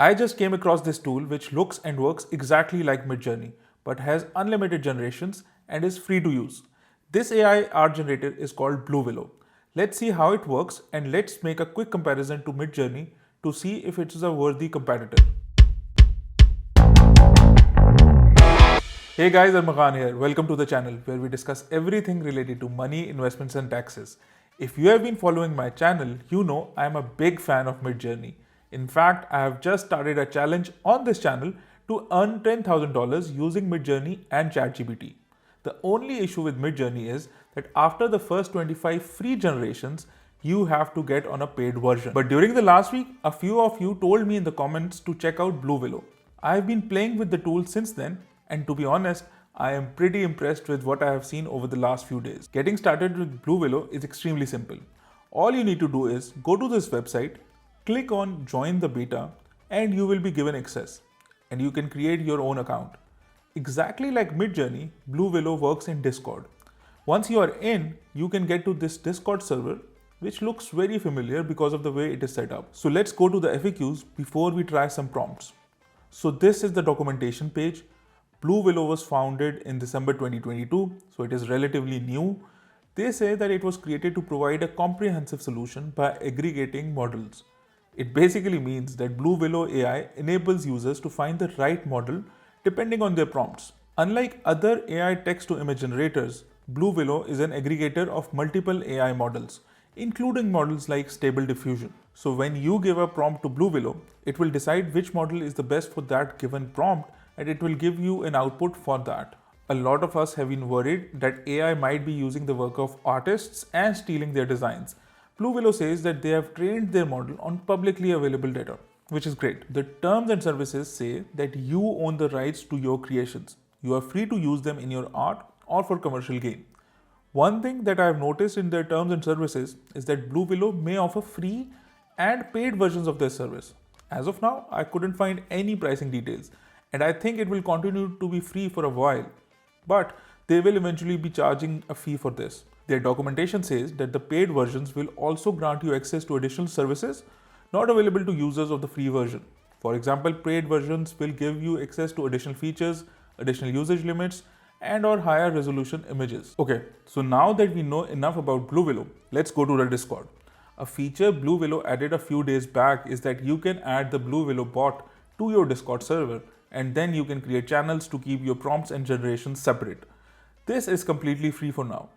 I just came across this tool which looks and works exactly like Midjourney, but has unlimited generations and is free to use. This AI art generator is called BlueWillow. Let's see how it works and let's make a quick comparison to Midjourney to see if it is a worthy competitor. Hey guys, I'm Maghan here. Welcome to the channel where we discuss everything related to money, investments and taxes. If you have been following my channel, you know I am a big fan of Midjourney. In fact, I have just started a challenge on this channel to earn $10,000 using Midjourney and ChatGPT. The only issue with Midjourney is that after the first 25 free generations, you have to get on a paid version. But during the last week, a few of you told me in the comments to check out BlueWillow. I have been playing with the tool since then, and to be honest, I am pretty impressed with what I have seen over the last few days. Getting started with BlueWillow is extremely simple. All you need to do is go to this website, click on join the beta, and you will be given access. And you can create your own account. Exactly like Midjourney, BlueWillow works in Discord. Once you are in, you can get to this Discord server, which looks very familiar because of the way it is set up. So let's go to the FAQs before we try some prompts. So this is the documentation page. BlueWillow was founded in December 2022, so it is relatively new. They say that it was created to provide a comprehensive solution by aggregating models. It basically means that BlueWillow AI enables users to find the right model depending on their prompts. Unlike other AI text-to-image generators, BlueWillow is an aggregator of multiple AI models, including models like Stable Diffusion. So when you give a prompt to BlueWillow, it will decide which model is the best for that given prompt, and it will give you an output for that. A lot of us have been worried that AI might be using the work of artists and stealing their designs. BlueWillow says that they have trained their model on publicly available data, which is great. The terms and services say that you own the rights to your creations. You are free to use them in your art or for commercial gain. One thing that I have noticed in their terms and services is that BlueWillow may offer free and paid versions of their service. As of now, I couldn't find any pricing details, and I think it will continue to be free for a while. But they will eventually be charging a fee for this. Their documentation says that the paid versions will also grant you access to additional services not available to users of the free version. For example, paid versions will give you access to additional features, additional usage limits, and or higher resolution images. Okay, so now that we know enough about BlueWillow, let's go to the Discord. A feature BlueWillow added a few days back is that you can add the BlueWillow bot to your Discord server, and then you can create channels to keep your prompts and generations separate. This is completely free for now.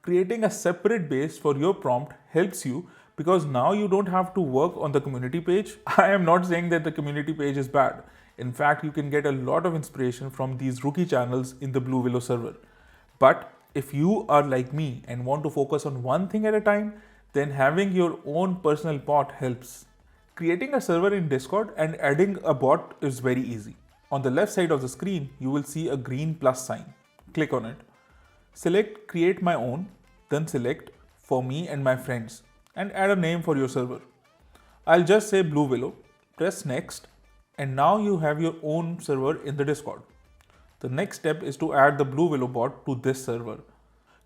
Creating a separate base for your prompt helps you because now you don't have to work on the community page. I am not saying that the community page is bad. In fact, you can get a lot of inspiration from these rookie channels in the BlueWillow server. But if you are like me and want to focus on one thing at a time, then having your own personal bot helps. Creating a server in Discord and adding a bot is very easy. On the left side of the screen, you will see a green plus sign. Click on it. Select Create My Own, then select For Me and My Friends and add a name for your server. I'll just say BlueWillow, press Next, and now you have your own server in the Discord. The next step is to add the BlueWillow bot to this server.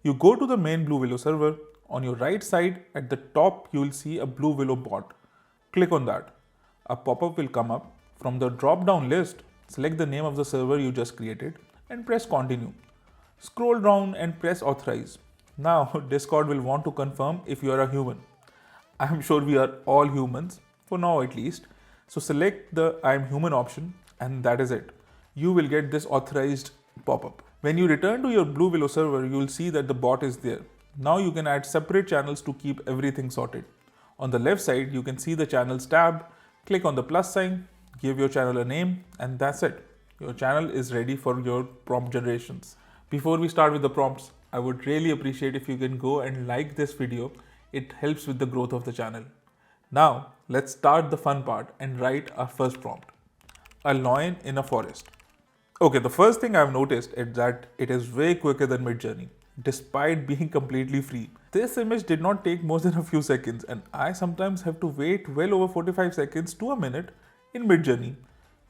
You go to the main BlueWillow server. On your right side at the top, you will see a BlueWillow bot. Click on that. A pop-up will come up. From the drop-down list, select the name of the server you just created and press Continue. Scroll down and press Authorize. Now Discord will want to confirm if you are a human. I am sure we are all humans, for now at least. So select the I am human option and that is it. You will get this authorized pop-up. When you return to your BlueWillow server, you will see that the bot is there. Now you can add separate channels to keep everything sorted. On the left side, you can see the channels tab. Click on the plus sign, give your channel a name, and that's it. Your channel is ready for your prompt generations. Before we start with the prompts, I would really appreciate if you can go and like this video. It helps with the growth of the channel. Now, let's start the fun part and write our first prompt. A lion in a forest. Okay, the first thing I've noticed is that it is way quicker than Midjourney, despite being completely free. This image did not take more than a few seconds, and I sometimes have to wait well over 45 seconds to a minute in Midjourney,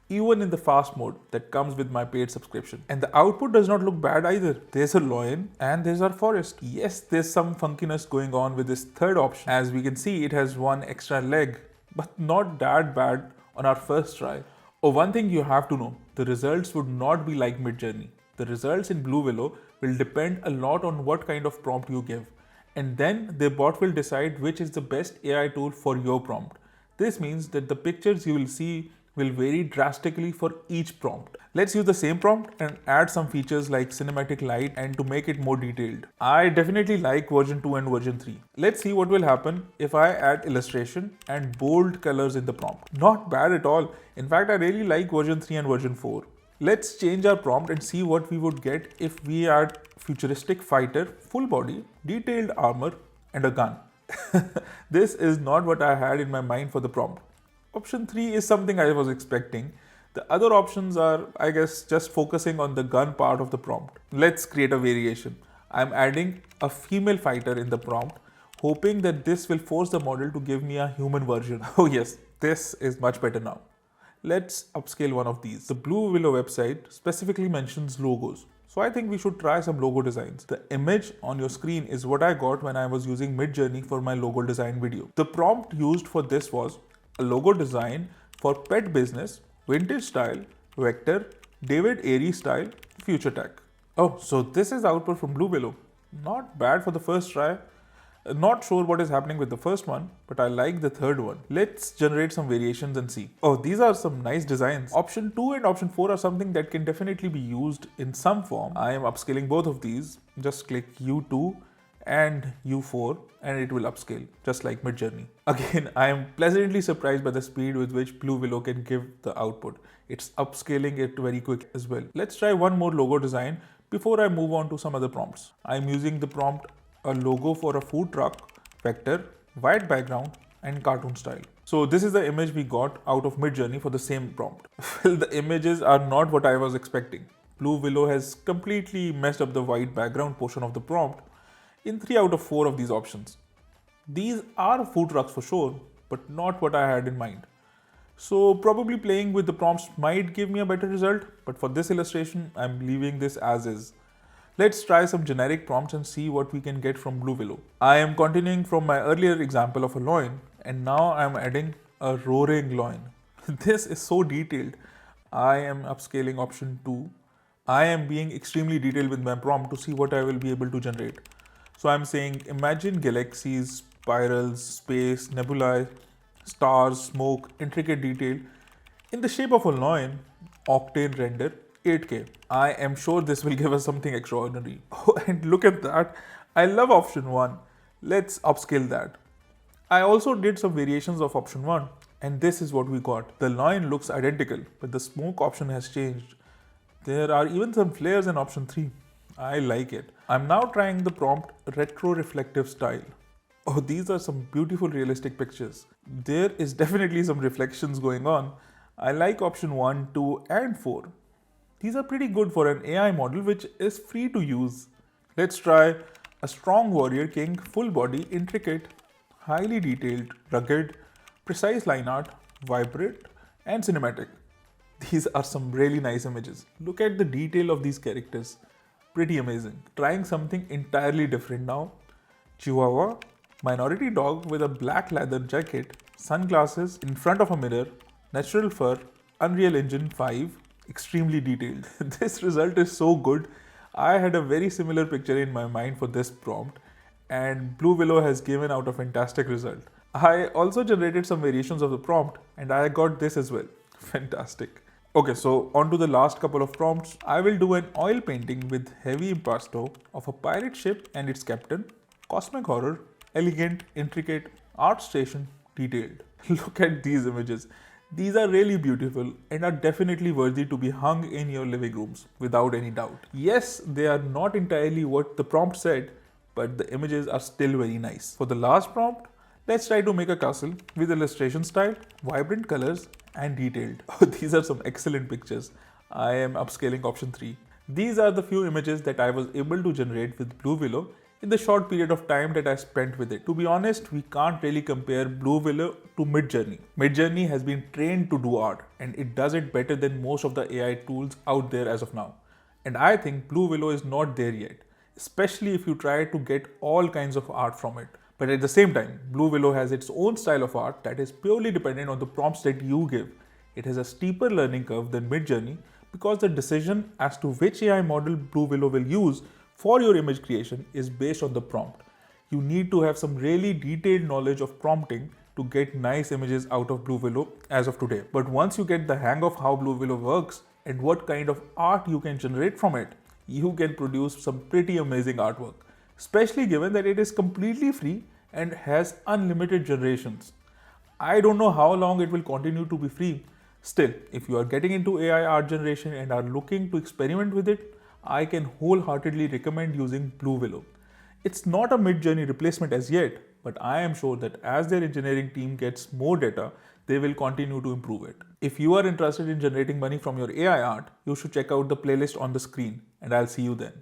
even in the fast mode that comes with my paid subscription. And the output does not look bad either. There's a lion and there's our forest. Yes, there's some funkiness going on with this third option. As we can see, it has one extra leg, but not that bad on our first try. Oh, one thing you have to know, the results would not be like Midjourney. The results in BlueWillow will depend a lot on what kind of prompt you give. And then the bot will decide which is the best AI tool for your prompt. This means that the pictures you will see will vary drastically for each prompt. Let's use the same prompt and add some features like cinematic light and to make it more detailed. I definitely like version 2 and version 3. Let's see what will happen if I add illustration and bold colors in the prompt. Not bad at all. In fact, I really like version 3 and version 4. Let's change our prompt and see what we would get if we add futuristic fighter, full body, detailed armor, and a gun. This is not what I had in my mind for the prompt. Option 3 is something I was expecting. The other options are, I guess, just focusing on the gun part of the prompt. Let's create a variation. I'm adding a female fighter in the prompt, hoping that this will force the model to give me a human version. Oh yes, this is much better now. Let's upscale one of these. The BlueWillow website specifically mentions logos. So I think we should try some logo designs. The image on your screen is what I got when I was using Midjourney for my logo design video. The prompt used for this was a logo design for pet business, vintage style, vector, David Airy style, future tech. Oh, so this is output from BlueWillow. Not bad for the first try. Not sure what is happening with the first one, but I like the third one. Let's generate some variations and see. Oh, these are some nice designs. Option 2 and option 4 are something that can definitely be used in some form. I am upscaling both of these. Just click U2 and U4 and it will upscale, just like Midjourney. Again, I am pleasantly surprised by the speed with which BlueWillow can give the output. It's upscaling it very quick as well. Let's try one more logo design before I move on to some other prompts. I'm using the prompt a logo for a food truck, vector, white background, and cartoon style. So this is the image we got out of Midjourney for the same prompt. Well, the images are not what I was expecting. BlueWillow has completely messed up the white background portion of the prompt in 3 out of 4 of these options. These are food trucks for sure, but not what I had in mind. So probably playing with the prompts might give me a better result, but for this illustration, I'm leaving this as is. Let's try some generic prompts and see what we can get from BlueWillow. I am continuing from my earlier example of a loin, and now I'm adding a roaring loin. This is so detailed. I am upscaling option 2. I am being extremely detailed with my prompt to see what I will be able to generate. So I'm saying imagine galaxies, spirals, space, nebulae, stars, smoke, intricate detail in the shape of a loin, octane render, 8K. I am sure this will give us something extraordinary. Oh, and look at that. I love option 1. Let's upscale that. I also did some variations of option 1 and this is what we got. The loin looks identical, but the smoke option has changed. There are even some flares in option 3. I like it. I'm now trying the prompt retro reflective style. Oh, these are some beautiful realistic pictures. There is definitely some reflections going on. I like option 1, 2 and 4. These are pretty good for an AI model which is free to use. Let's try a strong warrior king, full body, intricate, highly detailed, rugged, precise line art, vibrant and cinematic. These are some really nice images. Look at the detail of these characters. Pretty amazing. Trying something entirely different now. Chihuahua, minority dog with a black leather jacket, sunglasses in front of a mirror, natural fur, Unreal Engine 5, extremely detailed. This result is so good. I had a very similar picture in my mind for this prompt and BlueWillow has given out a fantastic result. I also generated some variations of the prompt and I got this as well. Fantastic. Okay, so on to the last couple of prompts. I will do an oil painting with heavy impasto of a pirate ship and its captain, cosmic horror, elegant, intricate, art station, detailed. Look at these images. These are really beautiful and are definitely worthy to be hung in your living rooms without any doubt. Yes, they are not entirely what the prompt said, but the images are still very nice. For the last prompt, let's try to make a castle with illustration style, vibrant colors and detailed. Oh, these are some excellent pictures. I am upscaling option 3. These are the few images that I was able to generate with BlueWillow in the short period of time that I spent with it. To be honest, we can't really compare BlueWillow to Midjourney. Midjourney has been trained to do art and it does it better than most of the AI tools out there as of now. And I think BlueWillow is not there yet, especially if you try to get all kinds of art from it. But at the same time, BlueWillow has its own style of art that is purely dependent on the prompts that you give. It has a steeper learning curve than Midjourney because the decision as to which AI model BlueWillow will use for your image creation is based on the prompt. You need to have some really detailed knowledge of prompting to get nice images out of BlueWillow as of today. But once you get the hang of how BlueWillow works and what kind of art you can generate from it, you can produce some pretty amazing artwork, especially given that it is completely free and has unlimited generations. I don't know how long it will continue to be free. Still, if you are getting into AI art generation and are looking to experiment with it, I can wholeheartedly recommend using BlueWillow. It's not a Midjourney replacement as yet, but I am sure that as their engineering team gets more data, they will continue to improve it. If you are interested in generating money from your AI art, you should check out the playlist on the screen, and I'll see you then.